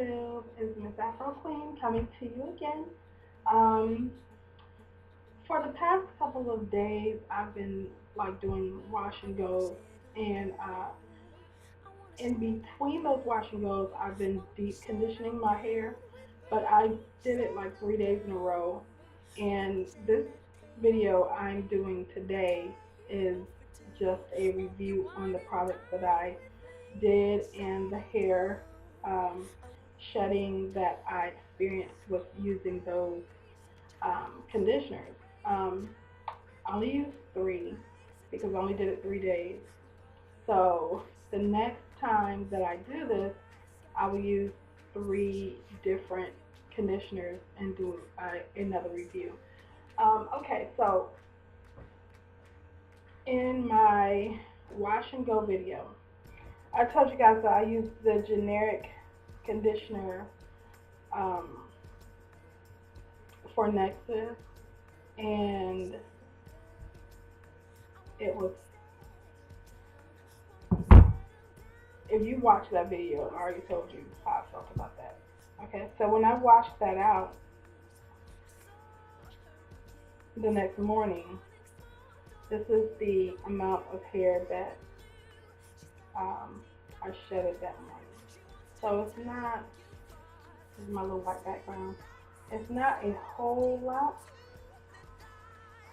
YouTube? It's Miss Afro Queen coming to you again. Um, for the past couple of days, I've been like doing wash and goes, and in between those wash and goes, I've been deep conditioning my hair, but I did it like 3 days in a row. And this video I'm doing today is just a review on the products that I did and the hair um, shedding that I experienced with using those conditioners. Um, I only used three because I only did it 3 days. So the next time that I do this, I will use three different conditioners and do another review. Okay, so in my wash and go video, I told you guys that I use the generic conditioner um, for Nexxus, and it was, if you watch that video, I already told you how I felt about that. Okay, so when I washed that out the next morning, this is the amount of hair that I shedded that morning. So it's not, this is my little white background, it's not a whole lot,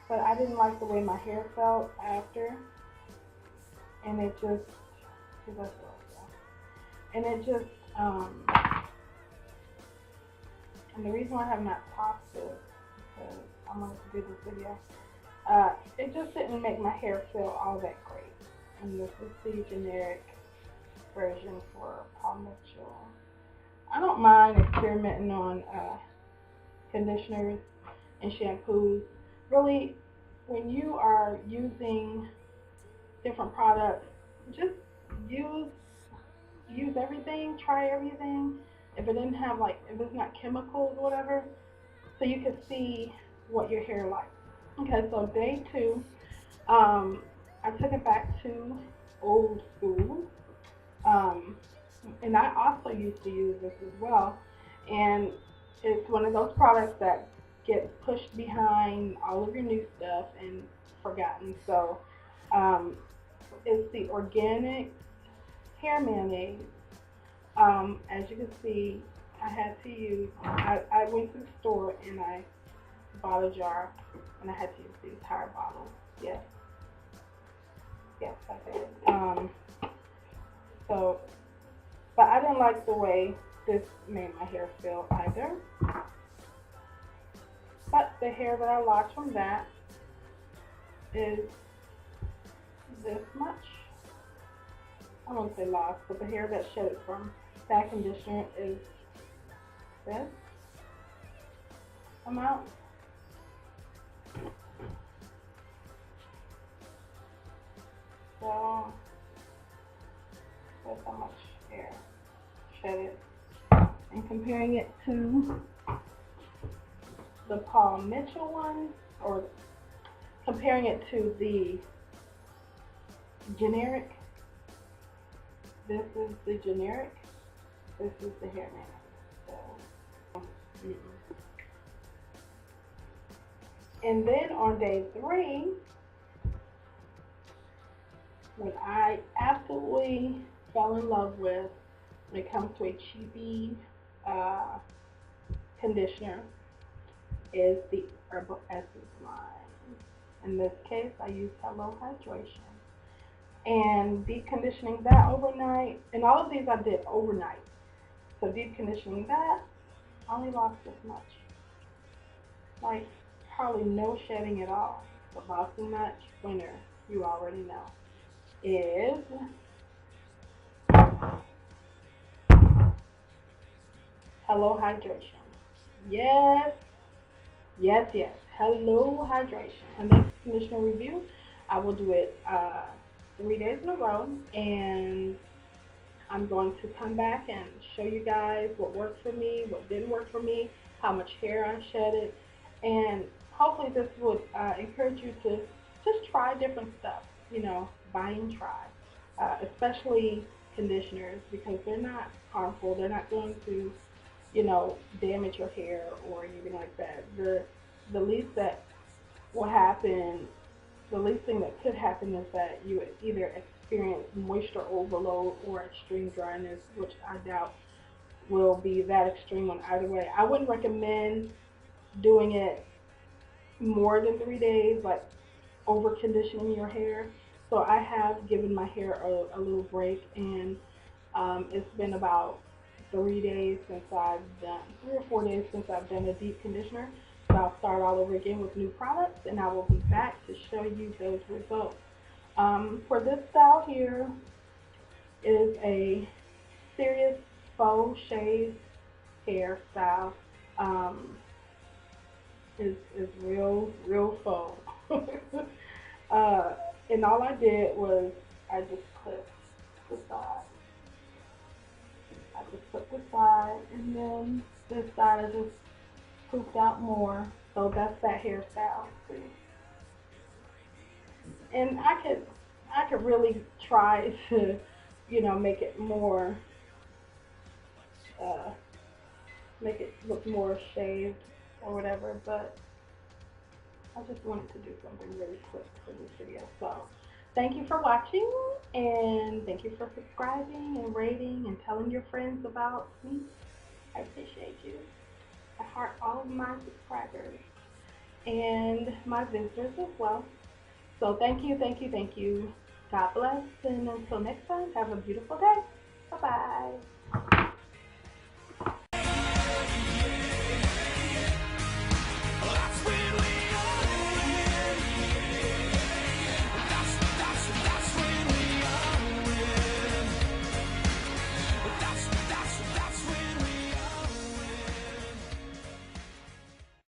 but I didn't like the way my hair felt after, and it just, and it just, and the reason why I have not topped this, because I wanted to do this video, it just didn't make my hair feel all that great. And this is the generic version for Paul Mitchell. I don't mind experimenting on conditioners and shampoos. Really, when you are using different products, just use everything, try everything. If it didn't have, like, if it's not chemicals or whatever, so you can see what your hair likes. Okay, so day two, I took it back to old school, and I also used to use this as well, and it's one of those products that gets pushed behind all of your new stuff and forgotten. So it's the organic hair mayonnaise. As you can see, I had to use, I went to the store and I bought a jar, and I had to use the entire bottle. Yes, yes, I did. So, but I didn't like the way this made my hair feel either. But the hair that I lost from that is this much. I won't say lost, but the hair that shedded from that conditioner is this amount. So that's how much hair shedded. And comparing it to the Paul Mitchell one, or comparing it to the generic, this is the generic, this is the hair mayonnaise. So, and then on day three, what I absolutely fell in love with when it comes to a cheapy conditioner is the Herbal Essence line. In this case, I use Hello Hydration. And deep conditioning that overnight, and all of these I did overnight. So deep conditioning that, I only lost this much. Like, hardly no shedding at all. But lost too much, winner, you already know, is Hello Hydration. Yes, yes, yes. Hello Hydration. And next conditioner review, I will do it 3 days in a row, and I'm going to come back and show you guys what worked for me, what didn't work for me, how much hair I shedded, and hopefully this would encourage you to just try different stuff, buy and try, especially conditioners because they're not harmful. They're not going to, damage your hair or anything like that. The least that will happen, the least thing that could happen is that you would either experience moisture overload or extreme dryness, which I doubt will be that extreme on either way. I wouldn't recommend doing it more than 3 days, like over conditioning your hair. So I have given my hair a little break, and it's been about 3 days since I've done, 3 or 4 days since I've done a deep conditioner. So I'll start all over again with new products, and I will be back to show you those results. For this style here is a serious faux shave hairstyle. Um, is real faux. uh, and all I did was I just clipped the side. I just clipped the side, and then this side I just poofed out more. So that's that hairstyle. See? And I could really try to, make it more, uh, make it look more shaved or whatever, but I just wanted to do something really quick for this video. So thank you for watching, and thank you for subscribing and rating and telling your friends about me. I appreciate you. I heart all of my subscribers and my visitors as well. So thank you, thank you, thank you. God bless, and until next time, have a beautiful day. Bye-bye.